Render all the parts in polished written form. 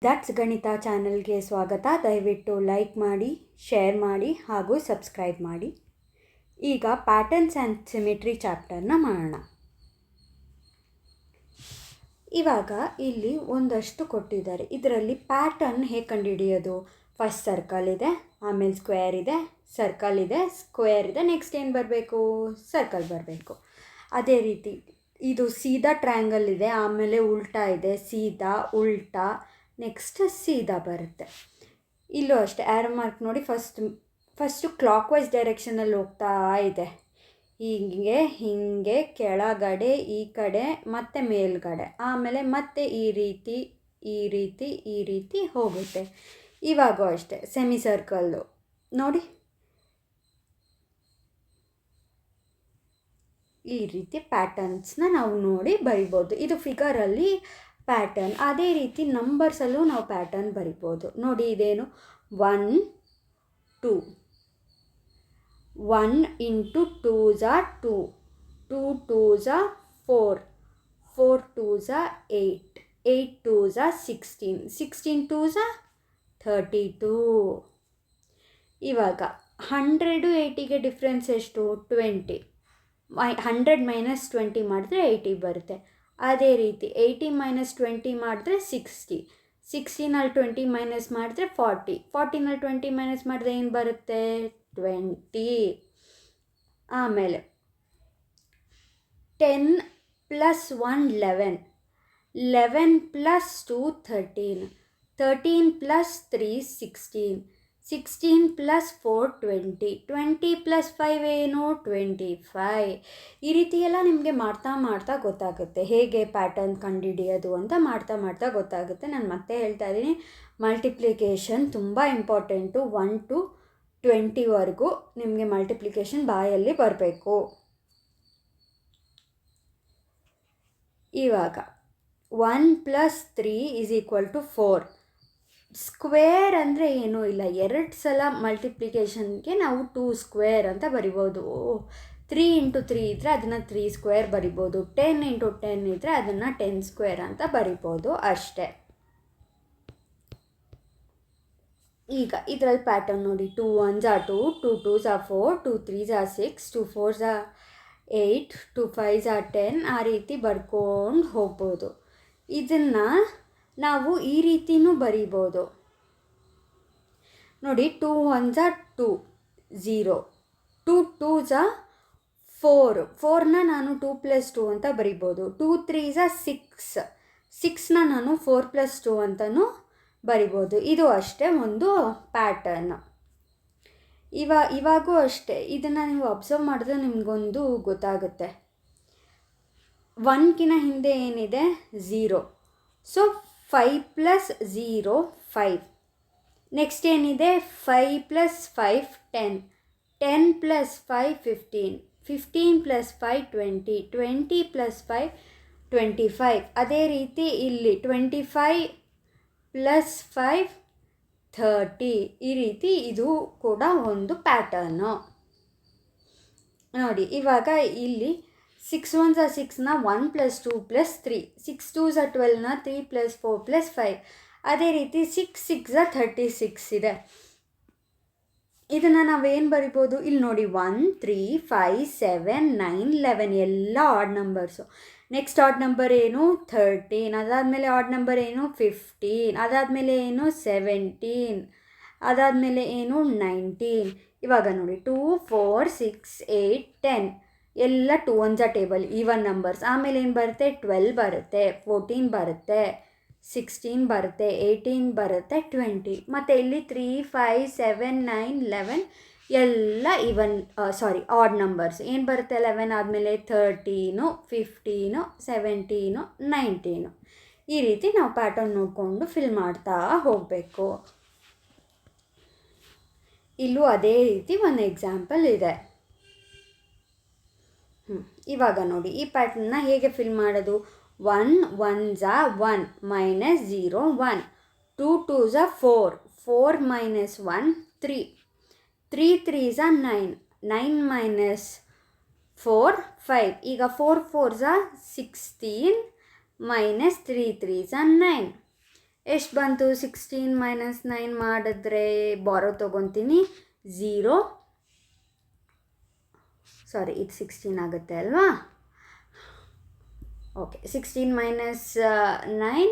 That's ಗಣಿತ ಚಾನಲ್ಗೆ ಸ್ವಾಗತ. ದಯವಿಟ್ಟು ಲೈಕ್ ಮಾಡಿ, ಶೇರ್ ಮಾಡಿ ಹಾಗೂ ಸಬ್ಸ್ಕ್ರೈಬ್ ಮಾಡಿ. ಈಗ ಪ್ಯಾಟರ್ನ್ಸ್ ಆ್ಯಂಡ್ ಸಿಮಿಟ್ರಿ ಚಾಪ್ಟರ್ನ ಮಾಡೋಣ. ಇವಾಗ ಇಲ್ಲಿ ಒಂದಷ್ಟು ಕೊಟ್ಟಿದ್ದಾರೆ. ಇದರಲ್ಲಿ ಪ್ಯಾಟರ್ನ್ ಹೇಗೆ ಕಂಡುಹಿಡಿಯೋದು? ಫಸ್ಟ್ ಸರ್ಕಲ್ ಇದೆ, ಆಮೇಲೆ ಸ್ಕ್ವೇರ್ ಇದೆ, ಸರ್ಕಲ್ ಇದೆ, ಸ್ಕ್ವೇರ್ ಇದೆ, ನೆಕ್ಸ್ಟ್ ಏನು ಬರಬೇಕು? ಸರ್ಕಲ್ ಬರಬೇಕು. ಅದೇ ರೀತಿ ಇದು ಸೀದಾ ಟ್ರ್ಯಾಂಗಲ್ ಇದೆ, ಆಮೇಲೆ ಉಲ್ಟಾ ಇದೆ, ಸೀದಾ ಉಲ್ಟಾ, ನೆಕ್ಸ್ಟ್ ಸೀದಾ ಬರುತ್ತೆ. ಇಲ್ಲೂ ಅಷ್ಟೇ ಆ್ಯರೋ ಮಾರ್ಕ್ ನೋಡಿ, ಫಸ್ಟು ಕ್ಲಾಕ್ ವೈಸ್ ಡೈರೆಕ್ಷನಲ್ಲಿ ಹೋಗ್ತಾ ಇದೆ. ಹೀಗೆ ಕೆಳಗಡೆ, ಈ ಕಡೆ ಮತ್ತು ಮೇಲ್ಗಡೆ, ಆಮೇಲೆ ಮತ್ತೆ ಈ ರೀತಿ ಹೋಗುತ್ತೆ. ಇವಾಗೂ ಅಷ್ಟೇ ಸೆಮಿ ಸರ್ಕಲ್ಲು ನೋಡಿ, ಈ ರೀತಿ ಪ್ಯಾಟರ್ನ್ಸ್ನ ನಾವು ನೋಡಿ ಬರಿಬೋದು. ಇದು ಫಿಗರಲ್ಲಿ ಪ್ಯಾಟರ್ನ್. ಅದೇ ರೀತಿ ನಂಬರ್ಸಲ್ಲೂ ನಾವು ಪ್ಯಾಟರ್ನ್ ಬರಿಬೋದು. ನೋಡಿ, ಇದೇನು 1 2, 1 into 2s 2, 2 2s 4, 4 2s 8, 8 2s 16, 16 2s 32. ಇವಾಗ 100 80ಗೆ ಡಿಫ್ರೆನ್ಸ್ ಎಷ್ಟು? 20. 100 ಮೈನಸ್ 20 ಮಾಡಿದ್ರೆ 80 ಬರುತ್ತೆ. ಅದೇ ರೀತಿ 80 ಮೈನಸ್ 20 ಮಾಡಿದ್ರೆ 60, 60ನಲ್ಲಿ 20 ಮೈನಸ್ ಮಾಡಿದ್ರೆ 40, 40ನಲ್ಲಿ 20 ಮೈನಸ್ ಮಾಡಿದ್ರೆ ಏನು ಬರುತ್ತೆ? 20. ಆಮೇಲೆ 10 plus 1 11, 11 plus 2 13, 13 plus 3 16, 16 plus 4 20, 20 plus 5 ಏನು? 25. ಈ ರೀತಿ ಎಲ್ಲ ನಿಮಗೆ ಮಾಡ್ತಾ ಗೊತ್ತಾಗುತ್ತೆ ಹೇಗೆ ಪ್ಯಾಟರ್ನ್ ಕಂಡುಹಿಡಿಯೋದು ಅಂತ. ಮಾಡ್ತಾ ಗೊತ್ತಾಗುತ್ತೆ. ನಾನು ಮತ್ತೆ ಹೇಳ್ತಾ ಇದ್ದೀನಿ, ಮಲ್ಟಿಪ್ಲಿಕೇಶನ್ ತುಂಬ ಇಂಪಾರ್ಟೆಂಟು. 1 to 20ವರೆಗೂ ನಿಮಗೆ ಮಲ್ಟಿಪ್ಲಿಕೇಶನ್ ಬಾಯಲ್ಲಿ ಬರಬೇಕು. ಇವಾಗ 1 plus 3 is equal to 4. Square ಅಂದರೆ ಏನೂ ಇಲ್ಲ, 2 ಸಲ ಮಲ್ಟಿಪ್ಲಿಕೇಶನ್ಗೆ ನಾವು 2 ಸ್ಕ್ವೇರ್ ಅಂತ ಬರಿಬೋದು. 3 ಇಂಟು 3 ಇದ್ದರೆ ಅದನ್ನು 3 ಸ್ಕ್ವೇರ್ ಬರಿಬೋದು. 10 ಇಂಟು 10 ಇದ್ದರೆ ಅದನ್ನು 10 ಸ್ಕ್ವೇರ್ ಅಂತ ಬರಿಬೋದು ಅಷ್ಟೇ. ಈಗ ಇದರಲ್ಲಿ ಪ್ಯಾಟರ್ನ್ ನೋಡಿ, 2 1s 2, 2 2s 4, 2 3s 6, 2 4s 8, 2 5s 10, ಆ ರೀತಿ ಬರ್ಕೊಂಡು ಹೋಗ್ಬೋದು. ಇದನ್ನು ನಾವು ಈ ರೀತಿಯೂ ಬರಿಬೋದು ನೋಡಿ. 2 1s 2 0, 2 2s 4, 4ನ ನಾನು 2 + 2 ಅಂತ ಬರಿಬೋದು. 2 3s 6, 6ನ ನಾನು 4 + 2 ಅಂತಲೂ ಬರಿಬೋದು. ಇದು ಅಷ್ಟೇ ಒಂದು ಪ್ಯಾಟರ್ನ್. ಇವಾಗೂ ಅಷ್ಟೇ, ಇದನ್ನು ನೀವು ಅಬ್ಸರ್ವ್ ಮಾಡಿದ್ರೆ ನಿಮಗೊಂದು ಗೊತ್ತಾಗುತ್ತೆ. 1ಕಿನ ಹಿಂದೆ ಏನಿದೆ? 0. ಸೊ 5 + 0 5. ನೆಕ್ಸ್ಟ್ ಏನಿದೆ? 5 + 5 10, 10 + 5 15, 15 + 5 20, 20 + 5 25. ಅದೇ ರೀತಿ ಇಲ್ಲಿ 25 + 5 30. ಈ ರೀತಿ ಇದು ಕೂಡ ಒಂದು ಪ್ಯಾಟರ್ನು ನೋಡಿ. ಇವಾಗ ಇಲ್ಲಿ 6 1s 6ನ 1 + 2 + 3, 6 2s 12ನ 3 + 4 + 5. ಅದೇ ರೀತಿ 6 6s 36 ಇದೆ. ಇದನ್ನು ನಾವೇನು ಬರಿಬೋದು? ಇಲ್ಲಿ ನೋಡಿ, 1 3 5 7 9 11 ಎಲ್ಲ odd numbers. Next odd number ಏನು? 13. ಅದಾದಮೇಲೆ ಆಡ್ ನಂಬರ್ ಏನು? 15. ಅದಾದಮೇಲೆ ಏನು? 17. ಅದಾದಮೇಲೆ ಏನು? 19. ಇವಾಗ ನೋಡಿ, 2 4 6 8 10 ಎಲ್ಲ 2 1s ಟೇಬಲ್, ಈವನ್ ನಂಬರ್ಸ್. ಆಮೇಲೆ ಏನು ಬರುತ್ತೆ? 12 ಬರುತ್ತೆ, 14 ಬರುತ್ತೆ, 16 ಬರುತ್ತೆ, 18 ಬರುತ್ತೆ, 20. ಮತ್ತು ಇಲ್ಲಿ 3 5 7 9 11 ಎಲ್ಲ ಆಡ್ ನಂಬರ್ಸ್. ಏನು ಬರುತ್ತೆ? 11 ಆದಮೇಲೆ 13 15 17 19. ಈ ರೀತಿ ನಾವು ಪ್ಯಾಟರ್ನ್ ನೋಡಿಕೊಂಡು ಫಿಲ್ ಮಾಡ್ತಾ ಹೋಗಬೇಕು. ಇಲ್ಲೂ ಅದೇ ರೀತಿ ಒಂದು ಎಕ್ಸಾಂಪಲ್ ಇದೆ. ಇವಾಗ ನೋಡಿ, ಈ ಪ್ಯಾಟರ್ನ್ನ ಹೇಗೆ ಫಿಲ್ ಮಾಡೋದು? 1 1s 1 minus 0 1, 2 2s 4, 4 minus 1 3, 3 3s 9, 9 minus 4 5. ಈಗ 4 4s 16 ಮೈನಸ್ 3 3s 9, ಎಷ್ಟು ಬಂತು? 16 ಮೈನಸ್ 9 ಮಾಡಿದ್ರೆ ಬಾರೋ ತೊಗೊತೀನಿ 0, ಸಾರಿ ಇದು 16 ಆಗುತ್ತೆ ಅಲ್ವಾ? ಓಕೆ, 16 ಮೈನಸ್ 9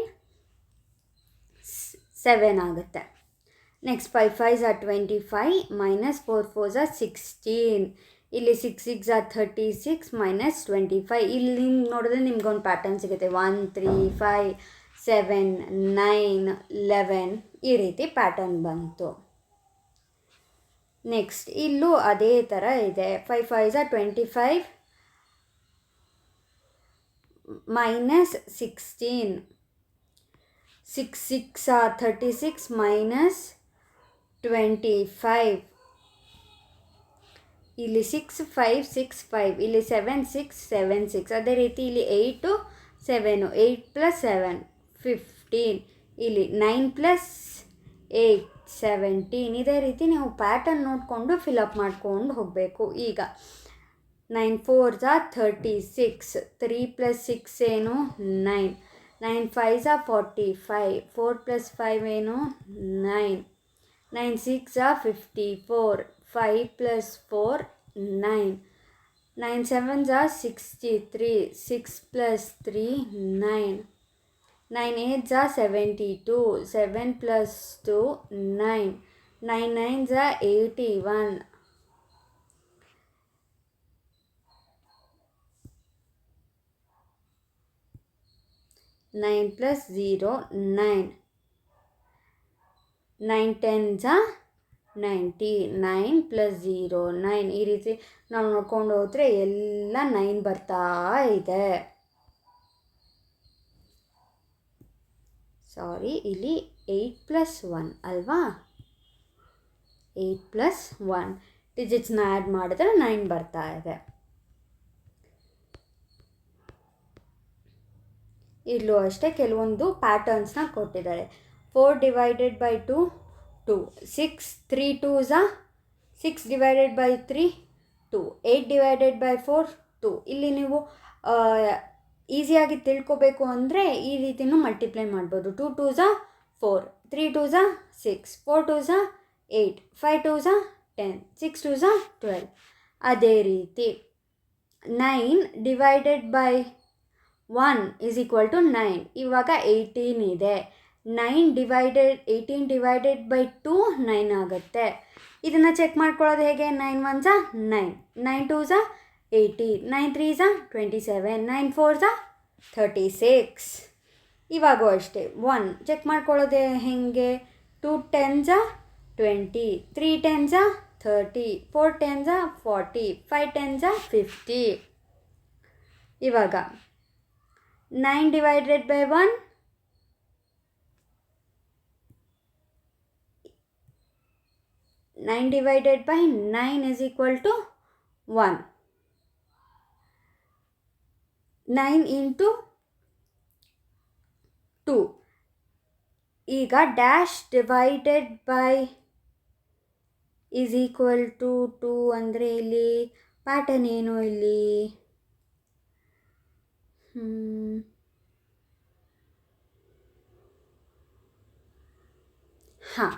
7 ಆಗುತ್ತೆ. Next 5 5s are 25 minus 4 4s are 16. ಇಲ್ಲಿ 6 6s are 36 ಮೈನಸ್ 25. ಇಲ್ಲಿ ನೋಡಿದ್ರೆ ನಿಮ್ಗೊಂದು ಪ್ಯಾಟರ್ನ್ ಸಿಗುತ್ತೆ. 1 3 5 7 9 11 ಈ ರೀತಿ ಪ್ಯಾಟರ್ನ್ ಬಂತು. ನೆಕ್ಸ್ಟ್ ಇಲ್ಲೂ ಅದೇ ಥರ ಇದೆ. 5 5s are 25 minus 16. 6 6s are 36 minus 25. ಇಲ್ಲಿ 6 5 6 5, ಇಲ್ಲಿ 7 6 7 6. ಅದೇ ರೀತಿ ಇಲ್ಲಿ 8 7, 8 ಪ್ಲಸ್ 7 15, ಇಲ್ಲಿ 9 ಪ್ಲಸ್ 8 17. ಇದೇ ರೀತಿ ನೀವು ಪ್ಯಾಟರ್ನ್ ನೋಡಿಕೊಂಡು ಫಿಲಪ್ ಮಾಡ್ಕೊಂಡು ಹೋಗಬೇಕು. ಈಗ 9 4s are 36, 3 ಪ್ಲಸ್ 6 ಏನು 9, 9 5s are 45, 4 ಪ್ಲಸ್ 5 ಏನು 9, 9 6s are 54, 5 plus 4 9, 9 7s are 63, 6 plus 3 9, 9 8s are 72, 7 plus 2 9, 9 9s are 81. Nine plus 0 9, 9 10s are 90, 9 plus 0 9. ಈ ರೀತಿ ನಾವು ನೋಡ್ಕೊಂಡು ಹೋದರೆ ಎಲ್ಲ 9 ಬರ್ತಾ ಇದೆ. ಸಾರಿ, ಇಲ್ಲಿ 8 ಪ್ಲಸ್ 1 ಅಲ್ವಾ? 8 ಪ್ಲಸ್ 1 ಡಿಜಿಟ್ಸ್ನ ಆ್ಯಡ್ ಮಾಡಿದ್ರೆ 9 ಬರ್ತಾ ಇದೆ. ಇಲ್ಲೂ ಅಷ್ಟೇ ಕೆಲವೊಂದು ಪ್ಯಾಟರ್ನ್ಸ್ನ ಕೊಟ್ಟಿದ್ದಾರೆ. 4 divided by 2 2, 6 3 2s are 6 divided by 3 2, 8 divided by 4 2. ಇಲ್ಲಿ ನೀವು ಈಸಿಯಾಗಿ ತಿಳ್ಕೊಬೇಕು ಅಂದರೆ ಈ ರೀತಿಯೂ ಮಲ್ಟಿಪ್ಲೈ ಮಾಡ್ಬೋದು. 2 2s are 4, 3 2s are 6, 4 2s are 8, 5 2s are 10, 6 2s are 12. ಅದೇ ರೀತಿ 9 divided by 1 is equal to 9. ಇವಾಗ 18 ಇದೆ. 18 ಡಿವೈಡೆಡ್ ಬೈ 2 9 ಆಗುತ್ತೆ. ಇದನ್ನು ಚೆಕ್ ಮಾಡ್ಕೊಳ್ಳೋದು ಹೇಗೆ? 9 1s are 9, 9 2s are 18, 9 3s are 27, 9 4s are 36. ಇವಾಗೂ ಅಷ್ಟೇ 1 ಚೆಕ್ ಮಾಡ್ಕೊಳ್ಳೋದು ಹೇಗೆ? 2 10s are 20, 3 10s are 30, 4 10s are 40, 5 10s are 50. ಇವಾಗ 9 divided by 1 9 divided by 9 is equal to 1. 9 into 2. ಈಗ dash divided by is equal to 2 ಅಂದರೆ ಇಲ್ಲಿ pattern ಏನು? ಇಲ್ಲಿ ಹಾಂ,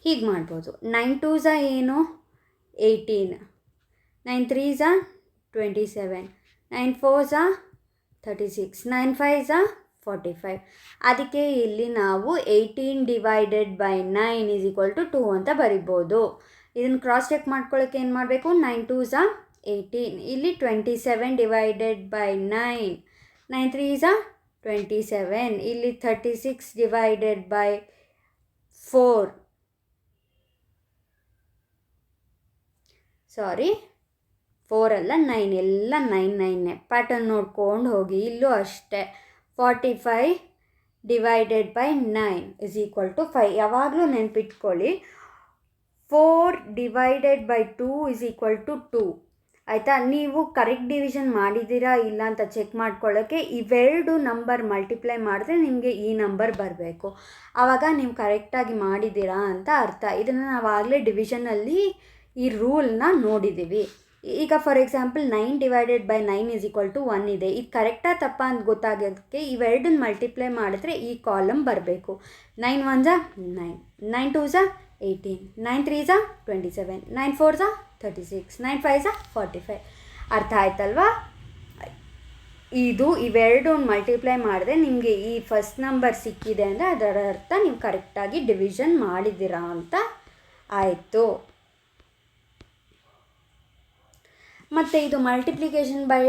ಹೀಗೆ ಮಾಡ್ಬೋದು. 9 2s are ಏನು 18, 9 3s are 27, 9 4s are 36, 9 5s are 45. ಅದಕ್ಕೆ ಇಲ್ಲಿ ನಾವು 18 divided by 9 is equal to 2 ಅಂತ ಬರಿಬೋದು. ಇದನ್ನು ಕ್ರಾಸ್ ಚೆಕ್ ಮಾಡ್ಕೊಳ್ಳೋಕ್ಕೆ ಏನು ಮಾಡಬೇಕು? 9 2s are 18, ಇಲ್ಲಿ 27 ಡಿವೈಡೆಡ್ ಬೈ 9, 9 3s are 27, ಇಲ್ಲಿ 36 ಡಿವೈಡೆಡ್ ಬೈ 4, ಸಾರಿ 4 ಅಲ್ಲ 9, ಎಲ್ಲ 9 9. ಪ್ಯಾಟರ್ನ್ ನೋಡ್ಕೊಂಡು ಹೋಗಿ. ಇಲ್ಲೂ ಅಷ್ಟೇ 45 divided by 9 is equal to 5. ಯಾವಾಗಲೂ ನೆನ್ಪಿಟ್ಕೊಳ್ಳಿ 4 divided by 2 is equal to 2. ಆಯಿತಾ? ನೀವು ಕರೆಕ್ಟ್ ಡಿವಿಷನ್ ಮಾಡಿದ್ದೀರಾ ಇಲ್ಲ ಅಂತ ಚೆಕ್ ಮಾಡ್ಕೊಳ್ಳೋಕ್ಕೆ ಇವೆರಡು ನಂಬರ್ ಮಲ್ಟಿಪ್ಲೈ ಮಾಡಿದ್ರೆ ನಿಮಗೆ ಈ ನಂಬರ್ ಬರಬೇಕು. ಆವಾಗ ನೀವು ಕರೆಕ್ಟಾಗಿ ಮಾಡಿದ್ದೀರಾ ಅಂತ ಅರ್ಥ. ಇದನ್ನು ನಾವು ಆಗಲೇ ಡಿವಿಷನಲ್ಲಿ ಈ ರೂಲ್ನ ನೋಡಿದ್ದೀವಿ. ಈಗ ಫಾರ್ ಎಕ್ಸಾಂಪಲ್ 9/9 = 1 ಇದೆ. ಇದು ಕರೆಕ್ಟಾ ತಪ್ಪಾ ಅಂತ ಗೊತ್ತಾಗೋದಕ್ಕೆ ಇವೆರಡನ್ನ ಮಲ್ಟಿಪ್ಲೈ ಮಾಡಿದ್ರೆ ಈ ಕಾಲಮ್ ಬರಬೇಕು. 9 1 9, 9 2 18, 9 3 27, 9 4 36, 9 5 45. ಅರ್ಥ ಆಯ್ತಲ್ವಾ? ಇವೆರಡು ಮಲ್ಟಿಪ್ಲೈ ಮಾಡಿದ್ರೆ ನಿಮಗೆ ಈ ಫಸ್ಟ್ ನಂಬರ್ ಸಿಕ್ಕಿದೆ ಅಂದರೆ ಅದರ ಅರ್ಥ ನೀವು ಕರೆಕ್ಟಾಗಿ ಡಿವಿಷನ್ ಮಾಡಿದ್ದೀರಾ ಅಂತ ಆಯಿತು. ಮತ್ತು ಇದು ಮಲ್ಟಿಪ್ಲಿಕೇಶನ್ ಬೈ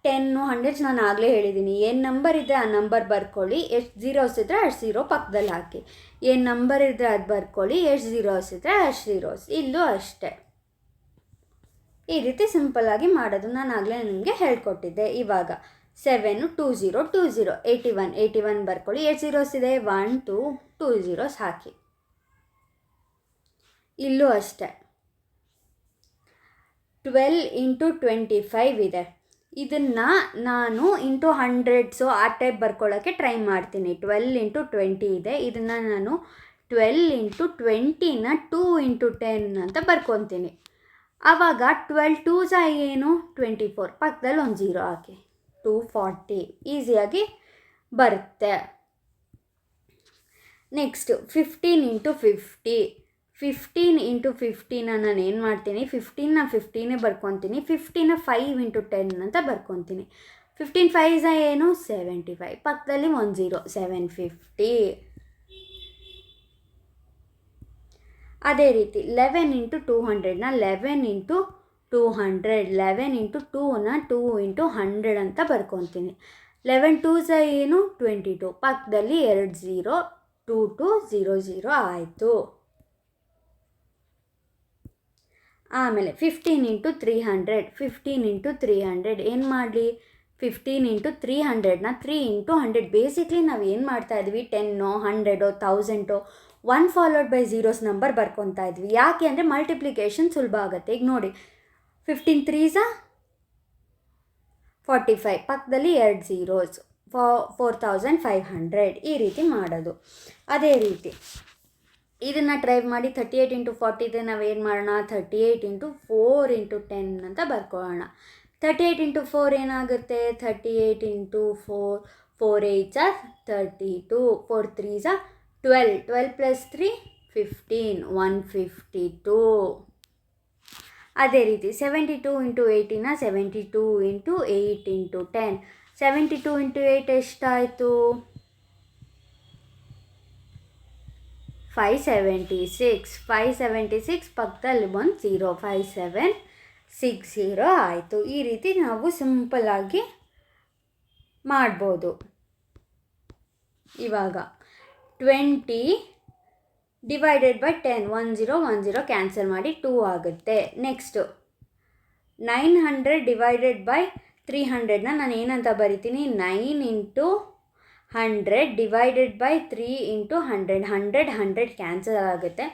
10, 100 ನಾನು ಆಗಲೇ ಹೇಳಿದ್ದೀನಿ. ಏನು ನಂಬರ್ ಇದ್ದರೆ ಆ ನಂಬರ್ ಬರ್ಕೊಳ್ಳಿ, ಎಷ್ಟು ಝೀರೋಸ್ ಇದ್ದರೆ ಅಷ್ಟು ಝೀರೋ ಪಕ್ಕದಲ್ಲಿ ಹಾಕಿ. ಏನು ನಂಬರ್ ಇದ್ದರೆ ಅದು ಬರ್ಕೊಳ್ಳಿ, ಎಷ್ಟು ಝೀರೋಸ್ ಇದ್ದರೆ ಅಷ್ಟು ಝೀರೋಸ್. ಇಲ್ಲೂ ಅಷ್ಟೇ, ಈ ರೀತಿ ಸಿಂಪಲ್ಲಾಗಿ ಮಾಡೋದು ನಾನು ಆಗಲೇ ನಿಮಗೆ ಹೇಳ್ಕೊಟ್ಟಿದ್ದೆ. ಇವಾಗ 7 2 0 2 0 81 ಬರ್ಕೊಳ್ಳಿ. ಎಷ್ಟು ಝೀರೋಸ್ ಇದೆ? 1 2 2 ಝೀರೋಸ್ ಹಾಕಿ. ಇಲ್ಲೂ ಅಷ್ಟೇ 12 × 25 ಇದೆ. ಇದನ್ನು ನಾನು ಇಂಟು ಹಂಡ್ರೆಡ್ಸು ಆ ಟೈಪ್ ಬರ್ಕೊಳ್ಳೋಕ್ಕೆ ಟ್ರೈ ಮಾಡ್ತೀನಿ. 12 × 20 ಇದೆ. ಇದನ್ನು ನಾನು 12 × 20ನ 2 × 10 ಅಂತ ಬರ್ಕೊತೀನಿ. ಆವಾಗ 12 2s ಏನು? 24. ಪಕ್ಕದಲ್ಲಿ ಒಂದು ಝೀರೋ ಹಾಕಿ. 240 ಈಸಿಯಾಗಿ ಬರುತ್ತೆ. ನೆಕ್ಸ್ಟ್ 15 × 50. 15 × 50ನ ನಾನು ಏನು ಮಾಡ್ತೀನಿ, 15ನ 15 ಬರ್ಕೊತೀನಿ. 50ನ 5 × 10 ಅಂತ ಬರ್ಕೊತೀನಿ. 15 5s ಏನು? 75. ಪಕ್ಕದಲ್ಲಿ ಒಂದು ಝೀರೋ, 750. ಅದೇ ರೀತಿ 11 × 200ನ 11 × 200, 11 × 2ನ 2 × 100 ಅಂತ ಬರ್ಕೊತೀನಿ. 11 2s ಏನು? 22. ಪಕ್ಕದಲ್ಲಿ 2 ಝೀರೋ, 2 2 0 0 ಆಯಿತು. ಆಮೇಲೆ 15 × 300. 15 × 300 ಏನು ಮಾಡಲಿ? 15 × 300ನ 3 × 100. ಬೇಸಿಕ್ಲಿ ನಾವು ಏನು ಮಾಡ್ತಾ ಇದ್ವಿ? 10, 100, 1000 1 ಫಾಲೋಡ್ ಬೈ ಝೀರೋಸ್ ನಂಬರ್ ಬರ್ಕೊತಾ ಇದ್ವಿ. ಯಾಕೆ ಅಂದರೆ ಮಲ್ಟಿಪ್ಲಿಕೇಶನ್ ಸುಲಭ ಆಗುತ್ತೆ. ಈಗ ನೋಡಿ, 15 3s 45. ಪಕ್ಕದಲ್ಲಿ 2 ಝೀರೋಸ್, 4500. ಈ ರೀತಿ ಮಾಡೋದು. ಅದೇ ರೀತಿ ಇದನ್ನು ಟ್ರೈ ಮಾಡಿ. 38 × 40 ಇದೆ. ನಾವೇನು ಮಾಡೋಣ? 38 × 4 × 10 ಅಂತ ಬರ್ಕೊಳ್ಳೋಣ. 38 × 4 ಏನಾಗುತ್ತೆ? 38 × 4, 4 8s 32, 4 3s 12, 12 + 3 15, 152. ಅದೇ ರೀತಿ 72 × 80ನ 72 × 8 × 10. 72 × 8 ಎಷ್ಟಾಯಿತು? 576. 576 ಪಕ್ಕದಲ್ಲಿ ಒಂದು ಝೀರೋ, 5760 ಆಯಿತು. ಈ ರೀತಿ ನಾವು ಸಿಂಪಲ್ಲಾಗಿ ಮಾಡ್ಬೋದು. ಇವಾಗ 20 ಡಿವೈಡೆಡ್ ಬೈ 10, 10 ಕ್ಯಾನ್ಸಲ್ ಮಾಡಿ 2 ಆಗುತ್ತೆ. ನೆಕ್ಸ್ಟು 900 ಡಿವೈಡೆಡ್ ಬೈ 300ನ ನಾನು ಏನಂತ ಬರಿತೀನಿ? 9 × 100 ಡಿವೈಡೆಡ್ ಬೈ 3 × 100. 100 ಕ್ಯಾನ್ಸಲ್ ಆಗುತ್ತೆ.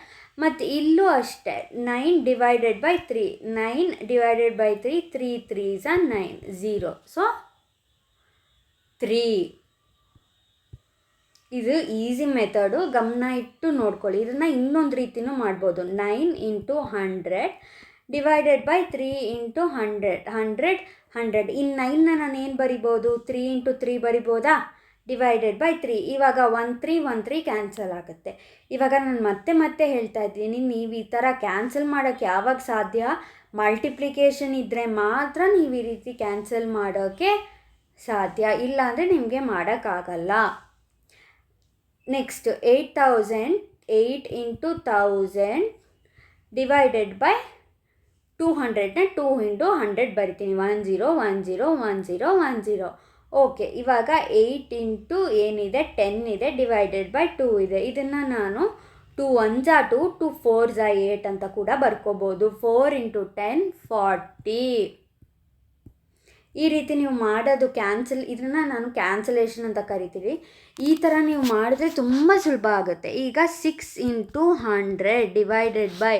ಮತ್ತು ಇಲ್ಲೂ ಅಷ್ಟೇ 9 divided by 3. 9 divided by 3, 3 3s 9, 0. So 3. ಇದು ಈಸಿ ಮೆಥಡು, ಗಮನ ಇಟ್ಟು ನೋಡ್ಕೊಳ್ಳಿ. ಇದನ್ನು ಇನ್ನೊಂದು ರೀತಿಯೂ ಮಾಡ್ಬೋದು. 9 × 100 ಡಿವೈಡೆಡ್ ಬೈ 3 × 100. 100 ಇನ್ನು 9ನ ನಾನು ಏನು ಬರಿಬೋದು? 3 × 3 ಬರಿಬೋದಾ? Divided by 3. ಇವಾಗ 1 3 ಕ್ಯಾನ್ಸಲ್ ಆಗುತ್ತೆ. ಇವಾಗ ನಾನು ಮತ್ತೆ ಹೇಳ್ತಾ ಇದ್ದೀನಿ, ನೀವು ಈ ಥರ ಕ್ಯಾನ್ಸಲ್ ಮಾಡೋಕ್ಕೆ ಯಾವಾಗ ಸಾಧ್ಯ? ಮಲ್ಟಿಪ್ಲಿಕೇಶನ್ ಇದ್ದರೆ ಮಾತ್ರ ನೀವು ಈ ರೀತಿ ಕ್ಯಾನ್ಸಲ್ ಮಾಡೋಕ್ಕೆ ಸಾಧ್ಯ, ಇಲ್ಲಾಂದರೆ ನಿಮಗೆ ಮಾಡೋಕ್ಕಾಗಲ್ಲ. ನೆಕ್ಸ್ಟ್ 8000 8 × 1000 ಡಿವೈಡೆಡ್ ಬೈ 200ನ 2 × 100 ಬರಿತೀನಿ. 10 10 10 10. ಓಕೆ, ಇವಾಗ 8 × ಏನಿದೆ 10 ಇದೆ ಡಿವೈಡೆಡ್ ಬೈ 2 ಇದೆ. ಇದನ್ನು ನಾನು 2 1s 2, 2 4s 8 ಅಂತ ಕೂಡ ಬರ್ಕೋಬೋದು. 4 × 10 40. ಈ ರೀತಿ ನೀವು ಮಾಡೋದು ಇದನ್ನು ನಾನು ಕ್ಯಾನ್ಸಲೇಷನ್ ಅಂತ ಕರಿತೀವಿ. ಈ ಥರ ನೀವು ಮಾಡಿದ್ರೆ ತುಂಬ ಸುಲಭ ಆಗುತ್ತೆ. ಈಗ 6 × 100 ಡಿವೈಡೆಡ್ ಬೈ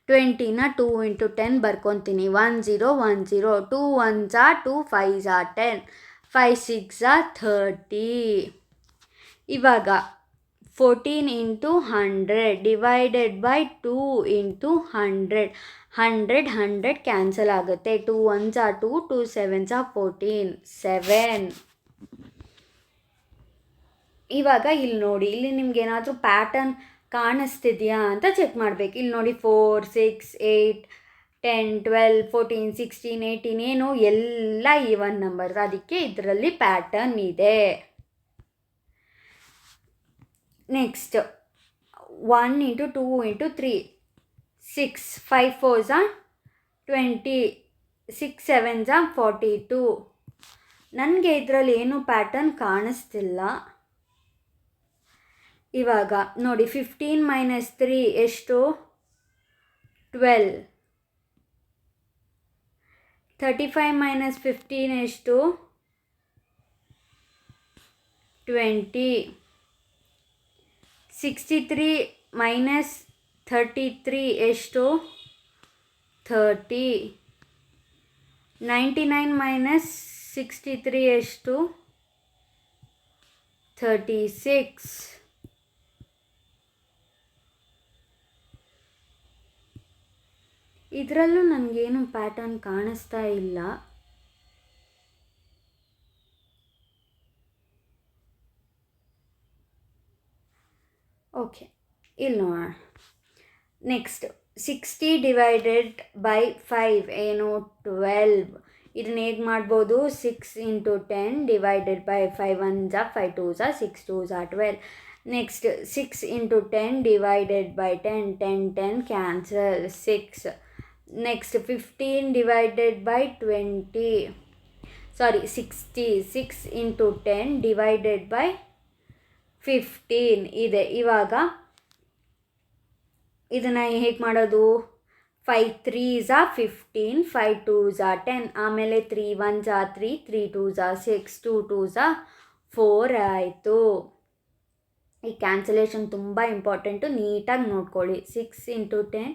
20ನ 2 × 10 ಬರ್ಕೊತೀನಿ. 10 10, 2 1s 2, 5s 10, 5 6 30. ಇವಾಗ 14 into 100 divided by 2 into 100. 100 cancel ಆಗುತ್ತೆ. 2 1s are 2, 2 7s are 14, 7. ಇವಾಗ ಇಲ್ಲಿ ನೋಡಿ, ಇಲ್ಲಿ ನಿಮ್ಗೆ ಏನಾದರೂ ಪ್ಯಾಟರ್ನ್ ಕಾಣಿಸ್ತಿದೆಯಾ ಅಂತ ಚೆಕ್ ಮಾಡಬೇಕು. ಇಲ್ಲಿ ನೋಡಿ 4 6 8 10 12 14 16 18 ಏನು ಎಲ್ಲ ಈವನ್ ನಂಬರ್ಸ್, ಅದಕ್ಕೆ ಇದರಲ್ಲಿ ಪ್ಯಾಟರ್ನ್ ಇದೆ. Next 1 into 2 into 3 6, 5 4s are 20, 6 7s are 42. ನನಗೆ ಇದರಲ್ಲಿ ಏನು ಪ್ಯಾಟರ್ನ್ ಕಾಣಿಸ್ತಿಲ್ಲ. ಇವಾಗ ನೋಡಿ 15 minus 3 ಎಷ್ಟು? 12. 35 minus 15 ಎಷ್ಟು? 20. 63 minus 33 ಎಷ್ಟು? 30. 99 minus 63 ಎಷ್ಟು? 36. ಇದರಲ್ಲೂ ನನಗೇನು ಪ್ಯಾಟರ್ನ್ ಕಾಣಿಸ್ತಾ ಇಲ್ಲ. ಓಕೆ, ಇಲ್ಲಿ ನೋಡೋಣ. ನೆಕ್ಸ್ಟ್ 60 divided by 5 ಏನು? 12. ಇದನ್ನ ಹೇಗೆ ಮಾಡ್ಬೋದು? 6 into 10 divided by 5 1s are 5 2s are 6 2s are 12. Next 6 into 10 divided by 10 10 10 cancel 6. Next 15 divided by 20, sorry 60. 6 into 10 divided by 15 ಇದೆ. ಇವಾಗ ಇದನ್ನು ಹೇಗೆ ಮಾಡೋದು? 5 3s are 15, 5 2s are 10, ಆಮೇಲೆ 3 1s are 3, 3 2s are 6, 2 2s are 4 ಆಯಿತು. ಈ cancellation ತುಂಬ important, ನೀಟಾಗಿ ನೋಡ್ಕೊಳ್ಳಿ. 6 into 10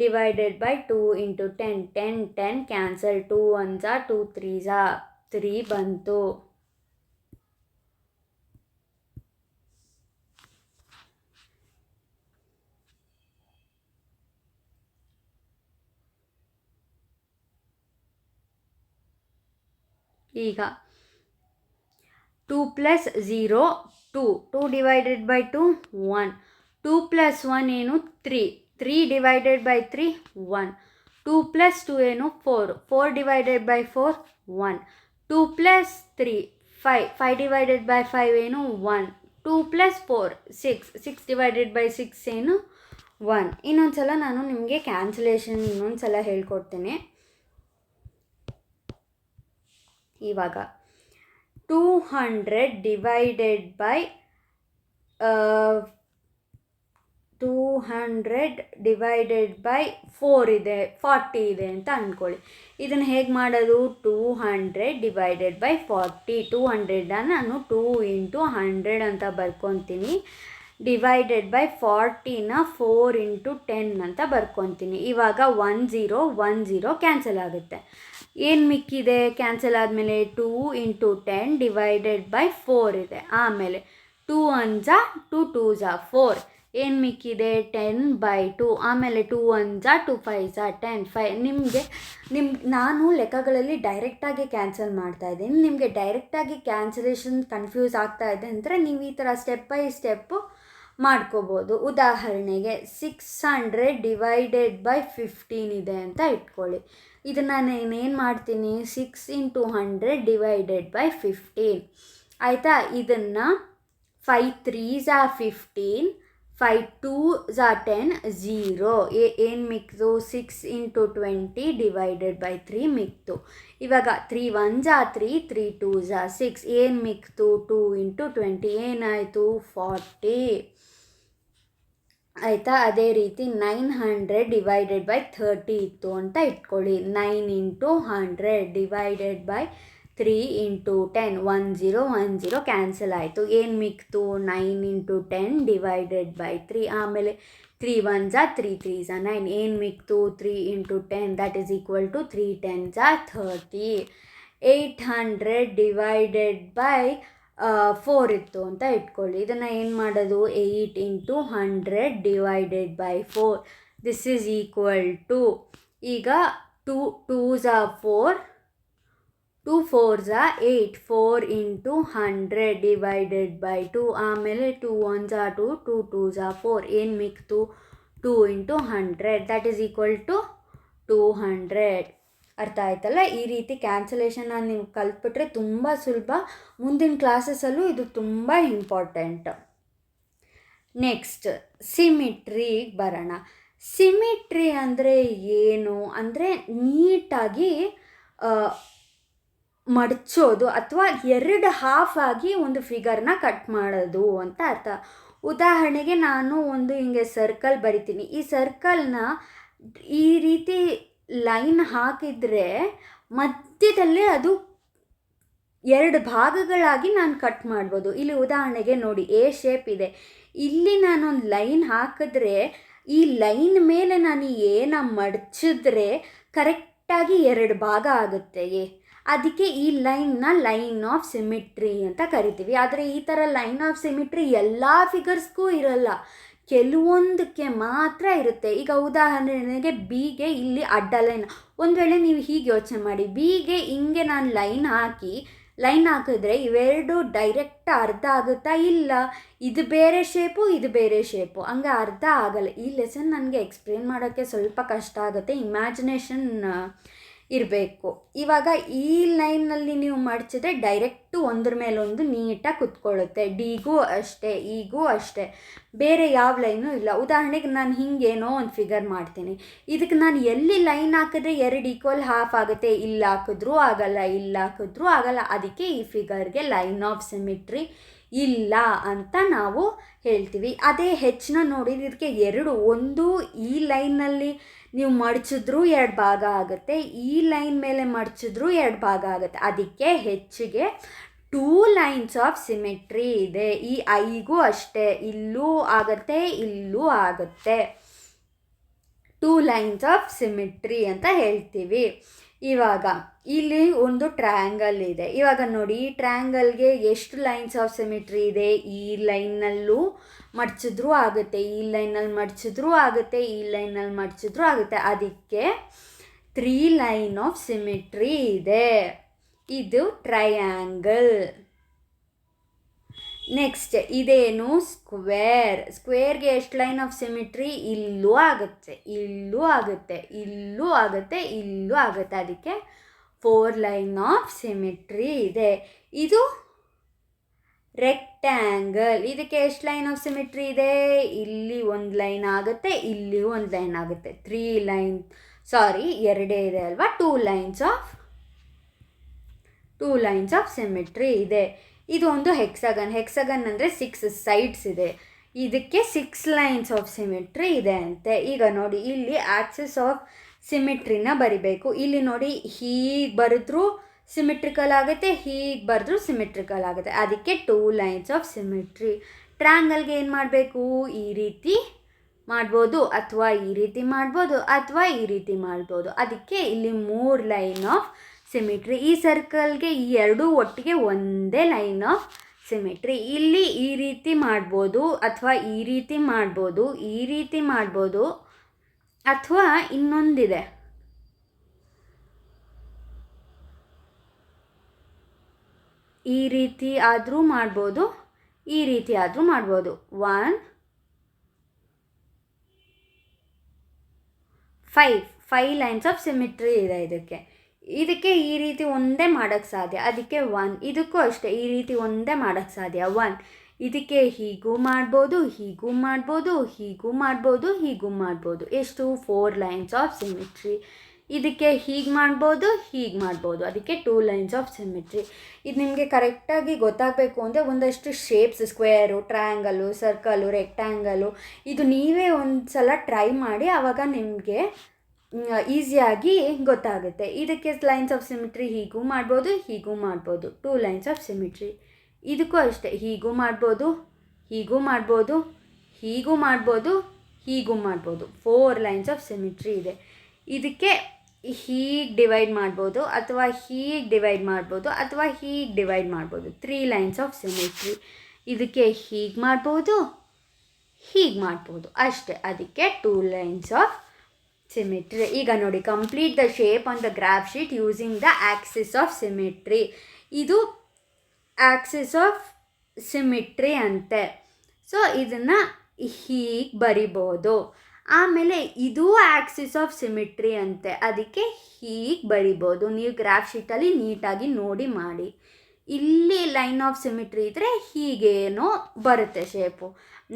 divided by 2 into 10 10 10 cancel. 2 1s are 2 3s are 3 ಬಂತು. ಈಗ 2 plus 0 2, 2 divided by 2 1, 2 plus 1 ಏನು? 3, 3 divided by 3 1, 2 plus 2 ಏನು? 4, 4 divided by 4 1, 2 plus 3 5, 5 divided by 5 ಏನು? 1, 2 plus 4 6, 6 divided by 6 ಏನು? 1. ಇನ್ನೊಂದು ಸಲ ನಾನು ನಿಮಗೆ ಕ್ಯಾನ್ಸಲೇಷನ್ ಇನ್ನೊಂದು ಸಲ ಹೇಳ್ಕೊಡ್ತೇನೆ. ಇವಾಗ 200 divided by 4 ಇದೆ, 40 ಇದೆ ಅಂತ ಅಂದ್ಕೊಳ್ಳಿ. ಇದನ್ನು ಹೇಗೆ ಮಾಡೋದು? 200 divided by 40. 200 ನಾನು 2 into 100 ಅಂತ ಬರ್ಕೊತೀನಿ. ಡಿವೈಡೆಡ್ ಬೈ 40ನ 4 into 10 ಅಂತ ಬರ್ಕೊತೀನಿ. ಇವಾಗ 1 0 1 0 ಕ್ಯಾನ್ಸಲ್ ಆಗುತ್ತೆ. ಏನು ಮಿಕ್ಕಿದೆ ಕ್ಯಾನ್ಸಲ್ ಆದಮೇಲೆ? 2 into 10 divided by 4 ಇದೆ. ಆಮೇಲೆ 2 1s are 2 2s are 4. ಏನು ಮಿಕ್ಕಿದೆ? 10 by 2. ಆಮೇಲೆ 2 1s are 2 5s are 10 5. ನಾನು ಲೆಕ್ಕಗಳಲ್ಲಿ ಡೈರೆಕ್ಟಾಗಿ ಕ್ಯಾನ್ಸಲ್ ಮಾಡ್ತಾಯಿದ್ದೀನಿ. ನಿಮಗೆ ಡೈರೆಕ್ಟಾಗಿ ಕ್ಯಾನ್ಸಲೇಷನ್ ಕನ್ಫ್ಯೂಸ್ ಆಗ್ತಾ ಇದೆ ಅಂದರೆ ನೀವು ಈ ಥರ ಸ್ಟೆಪ್ ಬೈ ಸ್ಟೆಪ್ಪು ಮಾಡ್ಕೋಬೋದು. ಉದಾಹರಣೆಗೆ 600 divided by 15 ಇದೆ ಅಂತ ಇಟ್ಕೊಳ್ಳಿ. ಇದನ್ನು ನಾನೇನು ಮಾಡ್ತೀನಿ? 6 into 100 divided by 15 ಆಯಿತಾ. ಇದನ್ನು 5 3s are 15, 5 2s are 10 0. ಏನು ಮಿಕ್ತು? 6 into 20 divided by 3 ಮಿಕ್ತು. ಇವಾಗ 3 1s are 3, 3 2s are 6. ಏನು ಮಿಕ್ತು? 2 into 20 ಏನಾಯಿತು? 40 ಆಯಿತಾ. ಅದೇ ರೀತಿ 900 divided by 30 ಇತ್ತು ಅಂತ ಇಟ್ಕೊಳ್ಳಿ. 9 into 100 divided by 3 into 10 1 0 1 0 cancel ಆಯಿತು. ಏನು ಮಿಕ್ತು? 9 into 10 divided by 3. ಆಮೇಲೆ 3 1s are 3 3s are 9. ಏನು ಮಿಕ್ತು? 3 into 10 that is equal to 3 10s are 30. 800 divided by 4 ಇತ್ತು ಅಂತ ಇಟ್ಕೊಳ್ಳಿ. ಇದನ್ನು ಏನು ಮಾಡೋದು, 8 × 100 divided by 4. This is equal to, ಈಗ 2 2s are 4, 2 4s are 8, 4 × 100 divided by 2. ಆಮೇಲೆ 2 1s are 2, 2 2s are 4. ಏನು ಮಿಕ್ತು, 2 × 100 ದಟ್ ಈಸ್ ಈಕ್ವಲ್ ಟು 200. ಅರ್ಥ ಆಯ್ತಲ್ಲ? ಈ ರೀತಿ ಕ್ಯಾನ್ಸಲೇಷನ್ನ ನೀವು ಕಲ್ತ್ಬಿಟ್ರೆ ತುಂಬ ಸುಲಭ. ಮುಂದಿನ ಕ್ಲಾಸಸಲ್ಲೂ ಇದು ತುಂಬ ಇಂಪಾರ್ಟೆಂಟ್. ನೆಕ್ಸ್ಟ್ ಸಿಮಿಟ್ರಿಗೆ ಬರೋಣ. ಸಿಮಿಟ್ರಿ ಅಂದರೆ ಏನು ಅಂದರೆ ನೀಟಾಗಿ ಮಡಚೋದು ಅಥವಾ 2 ಹಾಫ್ ಆಗಿ ಒಂದು ಫಿಗರ್ನ ಕಟ್ ಮಾಡೋದು ಅಂತ ಅರ್ಥ. ಉದಾಹರಣೆಗೆ ನಾನು ಒಂದು ಹಿಂಗೆ ಸರ್ಕಲ್ ಬರಿತೀನಿ. ಈ ಸರ್ಕಲ್ನ ಈ ರೀತಿ ಲೈನ್ ಹಾಕಿದರೆ ಮಧ್ಯದಲ್ಲೇ ಅದು 2 ಭಾಗಗಳಾಗಿ ನಾನು ಕಟ್ ಮಾಡ್ಬೋದು. ಇಲ್ಲಿ ಉದಾಹರಣೆಗೆ ನೋಡಿ, ಎ ಶೇಪ್ ಇದೆ. ಇಲ್ಲಿ ನಾನೊಂದು ಲೈನ್ ಹಾಕಿದ್ರೆ ಈ ಲೈನ್ ಮೇಲೆ ನಾನು ಏನ ಮಡಚಿದ್ರೆ ಕರೆಕ್ಟಾಗಿ 2 ಭಾಗ ಆಗುತ್ತೆ. ಅದಕ್ಕೆ ಈ ಲೈನ್ನ ಲೈನ್ ಆಫ್ ಸಿಮಿಟ್ರಿ ಅಂತ ಕರಿತೀವಿ. ಆದರೆ ಈ ಥರ ಲೈನ್ ಆಫ್ ಸಿಮಿಟ್ರಿ ಎಲ್ಲ ಫಿಗರ್ಸ್ಗೂ ಇರಲ್ಲ, ಕೆಲವೊಂದಕ್ಕೆ ಮಾತ್ರ ಇರುತ್ತೆ. ಈಗ ಉದಾಹರಣೆಗೆ ಬಿಗೆ ಇಲ್ಲಿ ಅಡ್ಡ ಲೈನ್. ಒಂದು ವೇಳೆ ನೀವು ಹೀಗೆ ಯೋಚನೆ ಮಾಡಿ, ಬಿಗೆ ಹಿಂಗೆ ನಾನು ಲೈನ್ ಹಾಕಿದ್ರೆ ಇವೆರಡು ಡೈರೆಕ್ಟ್ ಅರ್ಧ ಆಗುತ್ತಾ? ಇಲ್ಲ, ಇದು ಬೇರೆ ಶೇಪು, ಇದು ಬೇರೆ ಶೇಪು, ಹಂಗೆ ಅರ್ಧ ಆಗಲ್ಲ. ಈ ಲೆಸನ್ ನನಗೆ ಎಕ್ಸ್ಪ್ಲೇನ್ ಮಾಡೋಕ್ಕೆ ಸ್ವಲ್ಪ ಕಷ್ಟ ಆಗುತ್ತೆ, ಇಮ್ಯಾಜಿನೇಷನ್ ಇರಬೇಕು. ಇವಾಗ ಈ ಲೈನಲ್ಲಿ ನೀವು ಮಡಚಿದ್ರೆ ಡೈರೆಕ್ಟು ಒಂದ್ರ ಮೇಲೊಂದು ನೀಟಾಗಿ ಕುತ್ಕೊಳ್ಳುತ್ತೆ. ಡಿಗೂ ಅಷ್ಟೇ, ಈಗೂ ಅಷ್ಟೇ, ಬೇರೆ ಯಾವ ಲೈನು ಇಲ್ಲ. ಉದಾಹರಣೆಗೆ ನಾನು ಹಿಂಗೇನೋ ಒಂದು ಫಿಗರ್ ಮಾಡ್ತೀನಿ. ಇದಕ್ಕೆ ನಾನು ಎಲ್ಲಿ ಲೈನ್ ಹಾಕಿದ್ರೆ 2 ಈಕ್ವಲ್ ಹಾಫ್ ಆಗುತ್ತೆ, ಇಲ್ಲಿ ಹಾಕಿದ್ರೂ ಆಗಲ್ಲ, ಇಲ್ಲಿ ಹಾಕಿದ್ರೂ ಆಗಲ್ಲ. ಅದಕ್ಕೆ ಈ ಫಿಗರ್ಗೆ ಲೈನ್ ಆಫ್ ಸಿಮಿಟ್ರಿ ಇಲ್ಲ ಅಂತ ನಾವು ಹೇಳ್ತೀವಿ. ಅದೇ ಹೆಚ್ಚಿನ ನೋಡಿದ್ದಕ್ಕೆ 2, ಒಂದು ಈ ಲೈನಲ್ಲಿ ನೀವು ಮಡಚಿದ್ರೂ 2 ಭಾಗ ಆಗುತ್ತೆ, ಈ ಲೈನ್ ಮೇಲೆ ಮಡಚಿದ್ರೂ 2 ಭಾಗ ಆಗುತ್ತೆ. ಅದಕ್ಕೆ ಹೆಚ್ಚಿಗೆ 2 ಲೈನ್ಸ್ ಆಫ್ ಸಿಮೆಟ್ರಿ ಇದೆ. ಈ ಐಗೂ ಅಷ್ಟೇ, ಇಲ್ಲೂ ಆಗುತ್ತೆ, ಇಲ್ಲೂ ಆಗುತ್ತೆ. 2 ಲೈನ್ಸ್ ಆಫ್ ಸಿಮೆಟ್ರಿ ಅಂತ ಹೇಳ್ತೀವಿ. ಇವಾಗ ಇಲ್ಲಿ ಒಂದು ಟ್ರಯಾಂಗಲ್ ಇದೆ. ಇವಾಗ ನೋಡಿ, ಈ ಟ್ರಯಾಂಗಲ್ಗೆ ಎಷ್ಟು ಲೈನ್ಸ್ ಆಫ್ ಸಿಮಿಟ್ರಿ ಇದೆ? ಈ ಲೈನ್ನಲ್ಲೂ ಮಡಚಿದ್ರೂ ಆಗುತ್ತೆ, ಈ ಲೈನಲ್ಲಿ ಮಡಚಿದ್ರೂ ಆಗುತ್ತೆ, ಈ ಲೈನಲ್ಲಿ ಮಡಚಿದ್ರೂ ಆಗುತ್ತೆ. ಅದಕ್ಕೆ 3 ಲೈನ್ ಆಫ್ ಸಿಮಿಟ್ರಿ ಇದೆ. ಇದು ಟ್ರಯಾಂಗಲ್. ನೆಕ್ಸ್ಟ್ ಇದೇನು, ಸ್ಕ್ವೇರ್ಗೆ ಎಷ್ಟು ಲೈನ್ ಆಫ್ ಸಿಮಿಟ್ರಿ? ಇಲ್ಲೂ ಆಗುತ್ತೆ, ಇಲ್ಲೂ ಆಗುತ್ತೆ, ಇಲ್ಲೂ ಆಗುತ್ತೆ, ಇಲ್ಲೂ ಆಗುತ್ತೆ. ಅದಕ್ಕೆ 4 ಲೈನ್ ಆಫ್ ಸಿಮಿಟ್ರಿ ಇದೆ. ಇದು ರೆಕ್ಟ್ಯಾಂಗಲ್. ಇದಕ್ಕೆ ಎಷ್ಟು ಲೈನ್ ಆಫ್ ಸಿಮಿಟ್ರಿ ಇದೆ? ಇಲ್ಲಿ 1 ಲೈನ್ ಆಗುತ್ತೆ, ಇಲ್ಲಿ 1 ಲೈನ್ ಆಗುತ್ತೆ. 2 ಇದೆ ಅಲ್ವಾ, 2 ಲೈನ್ಸ್ ಆಫ್ ಸಿಮಿಟ್ರಿ ಇದೆ. ಇದು ಒಂದು ಹೆಕ್ಸಾಗನ್ ಅಂದರೆ 6 ಸೈಡ್ಸ್ ಇದೆ. ಇದಕ್ಕೆ 6 ಲೈನ್ಸ್ ಆಫ್ ಸಿಮಿಟ್ರಿ ಇದೆ ಅಂತೆ. ಈಗ ನೋಡಿ, ಇಲ್ಲಿ ಆಕ್ಸಿಸ್ ಆಫ್ ಸಿಮಿಟ್ರಿನ ಬರಿಬೇಕು. ಇಲ್ಲಿ ನೋಡಿ, ಹೀಗೆ ಬರೆದ್ರೂ ಸಿಮಿಟ್ರಿಕಲ್ ಆಗುತ್ತೆ, ಹೀಗೆ ಬರೆದ್ರೂ ಸಿಮಿಟ್ರಿಕಲ್ ಆಗುತ್ತೆ. ಅದಕ್ಕೆ 2 ಲೈನ್ಸ್ ಆಫ್ ಸಿಮಿಟ್ರಿ. ಟ್ರಯಾಂಗಲ್ಗೆ ಏನು ಮಾಡಬೇಕು? ಈ ರೀತಿ ಮಾಡ್ಬೋದು, ಅಥವಾ ಈ ರೀತಿ ಮಾಡ್ಬೋದು, ಅಥವಾ ಈ ರೀತಿ ಮಾಡ್ಬೋದು. ಅದಕ್ಕೆ ಇಲ್ಲಿ 3 ಲೈನ್ ಆಫ್ ಸಿಮಿಟ್ರಿ. ಈ ಸರ್ಕಲ್ಗೆ ಈ 2 ಒಟ್ಟಿಗೆ ಒಂದೇ ಲೈನ್ ಆಫ್ ಸಿಮಿಟ್ರಿ. ಇಲ್ಲಿ ಈ ರೀತಿ ಮಾಡ್ಬೋದು, ಅಥವಾ ಈ ರೀತಿ ಮಾಡ್ಬೋದು, ಈ ರೀತಿ ಮಾಡ್ಬೋದು, ಅಥವಾ ಇನ್ನೊಂದಿದೆ, ಈ ರೀತಿ ಆದರೂ ಮಾಡ್ಬೋದು, ಈ ರೀತಿ ಆದರೂ ಮಾಡ್ಬೋದು. 5 ಲೈನ್ಸ್ ಆಫ್ ಸಿಮಿಟ್ರಿ ಇದೆ ಇದಕ್ಕೆ ಈ ರೀತಿ ಒಂದೇ ಮಾಡೋಕ್ಕೆ ಸಾಧ್ಯ. ಅದಕ್ಕೆ 1. ಇದಕ್ಕೂ ಅಷ್ಟೇ, ಈ ರೀತಿ ಒಂದೇ ಮಾಡೋಕ್ಕೆ ಸಾಧ್ಯ, 1. ಇದಕ್ಕೆ ಹೀಗೂ ಮಾಡ್ಬೋದು, ಹೀಗೂ ಮಾಡ್ಬೋದು, ಹೀಗೂ ಮಾಡ್ಬೋದು, ಹೀಗೂ ಮಾಡ್ಬೋದು. ಎಷ್ಟು? 4 ಲೈನ್ಸ್ ಆಫ್ ಸಿಮಿಟ್ರಿ. ಇದಕ್ಕೆ ಹೀಗೆ ಮಾಡ್ಬೋದು, ಹೀಗೆ ಮಾಡ್ಬೋದು. ಅದಕ್ಕೆ 2 ಲೈನ್ಸ್ ಆಫ್ ಸಿಮಿಟ್ರಿ. ಇದು ನಿಮಗೆ ಕರೆಕ್ಟಾಗಿ ಗೊತ್ತಾಗಬೇಕು ಅಂದರೆ ಒಂದಷ್ಟು ಶೇಪ್ಸ್, ಸ್ಕ್ವೇರು, ಟ್ರಯಾಂಗಲು, ಸರ್ಕಲು, ರೆಕ್ಟ್ಯಾಂಗಲು, ಇದು ನೀವೇ ಒಂದು ಸಲ ಟ್ರೈ ಮಾಡಿ, ಆವಾಗ ನಿಮಗೆ ಈಸಿಯಾಗಿ ಗೊತ್ತಾಗುತ್ತೆ. ಇದಕ್ಕೆ ಲೈನ್ಸ್ ಆಫ್ ಸಿಮಿಟ್ರಿ ಹೀಗೂ ಮಾಡ್ಬೋದು, ಹೀಗೂ ಮಾಡ್ಬೋದು, 2 ಲೈನ್ಸ್ ಆಫ್ ಸಿಮಿಟ್ರಿ. ಇದಕ್ಕೂ ಅಷ್ಟೇ, ಹೀಗೂ ಮಾಡ್ಬೋದು, ಹೀಗೂ ಮಾಡ್ಬೋದು, ಹೀಗೂ ಮಾಡ್ಬೋದು, ಹೀಗೂ ಮಾಡ್ಬೋದು. 4 ಲೈನ್ಸ್ ಆಫ್ ಸಿಮಿಟ್ರಿ ಇದೆ. ಇದಕ್ಕೆ ಹೀಗೆ ಡಿವೈಡ್ ಮಾಡ್ಬೋದು, ಅಥವಾ ಹೀಗೆ ಡಿವೈಡ್ ಮಾಡ್ಬೋದು, ಅಥವಾ ಹೀಗೆ ಡಿವೈಡ್ ಮಾಡ್ಬೋದು. 3 ಲೈನ್ಸ್ ಆಫ್ ಸಿಮಿಟ್ರಿ. ಇದಕ್ಕೆ ಹೀಗೆ ಮಾಡ್ಬೋದು, ಹೀಗೆ ಮಾಡ್ಬೋದು ಅಷ್ಟೇ. ಅದಕ್ಕೆ 2 ಲೈನ್ಸ್ ಆಫ್ ಸಿಮಿಟ್ರಿ. ಈಗ ನೋಡಿ, complete the shape on the graph sheet using the Axis of symmetry. ಇದು ಆಕ್ಸಿಸ್ ಆಫ್ ಸಿಮಿಟ್ರಿ ಅಂತೆ. ಸೊ ಇದನ್ನು ಹೀಗೆ ಬರಿಬೋದು. ಆಮೇಲೆ ಇದು ಆಕ್ಸಿಸ್ ಆಫ್ ಸಿಮಿಟ್ರಿ ಅಂತೆ, ಅದಕ್ಕೆ ಹೀಗೆ ಬರಿಬೋದು. ನೀವು ಗ್ರಾಫ್ ಶೀಟಲ್ಲಿ ನೀಟಾಗಿ ನೋಡಿ ಮಾಡಿ. ಇಲ್ಲಿ ಲೈನ್ ಆಫ್ ಸಿಮಿಟ್ರಿ ಇದ್ದರೆ ಹೀಗೇನೋ ಬರುತ್ತೆ ಶೇಪು.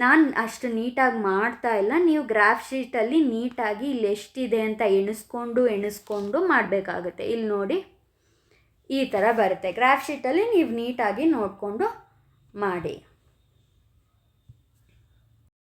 ನಾನು ಅಷ್ಟು ನೀಟಾಗಿ ಮಾಡ್ತಾ ಇಲ್ಲ. ನೀವು ಗ್ರಾಫ್ ಶೀಟಲ್ಲಿ ನೀಟಾಗಿ ಇಲ್ಲಿ ಎಷ್ಟಿದೆ ಅಂತ ಎಣಿಸ್ಕೊಂಡು ಮಾಡಬೇಕಾಗುತ್ತೆ. ಇಲ್ಲಿ ನೋಡಿ, ಈ ಥರ ಬರುತ್ತೆ. ಗ್ರಾಫ್ ಶೀಟಲ್ಲಿ ನೀವು ನೀಟಾಗಿ ನೋಡಿಕೊಂಡು ಮಾಡಿ.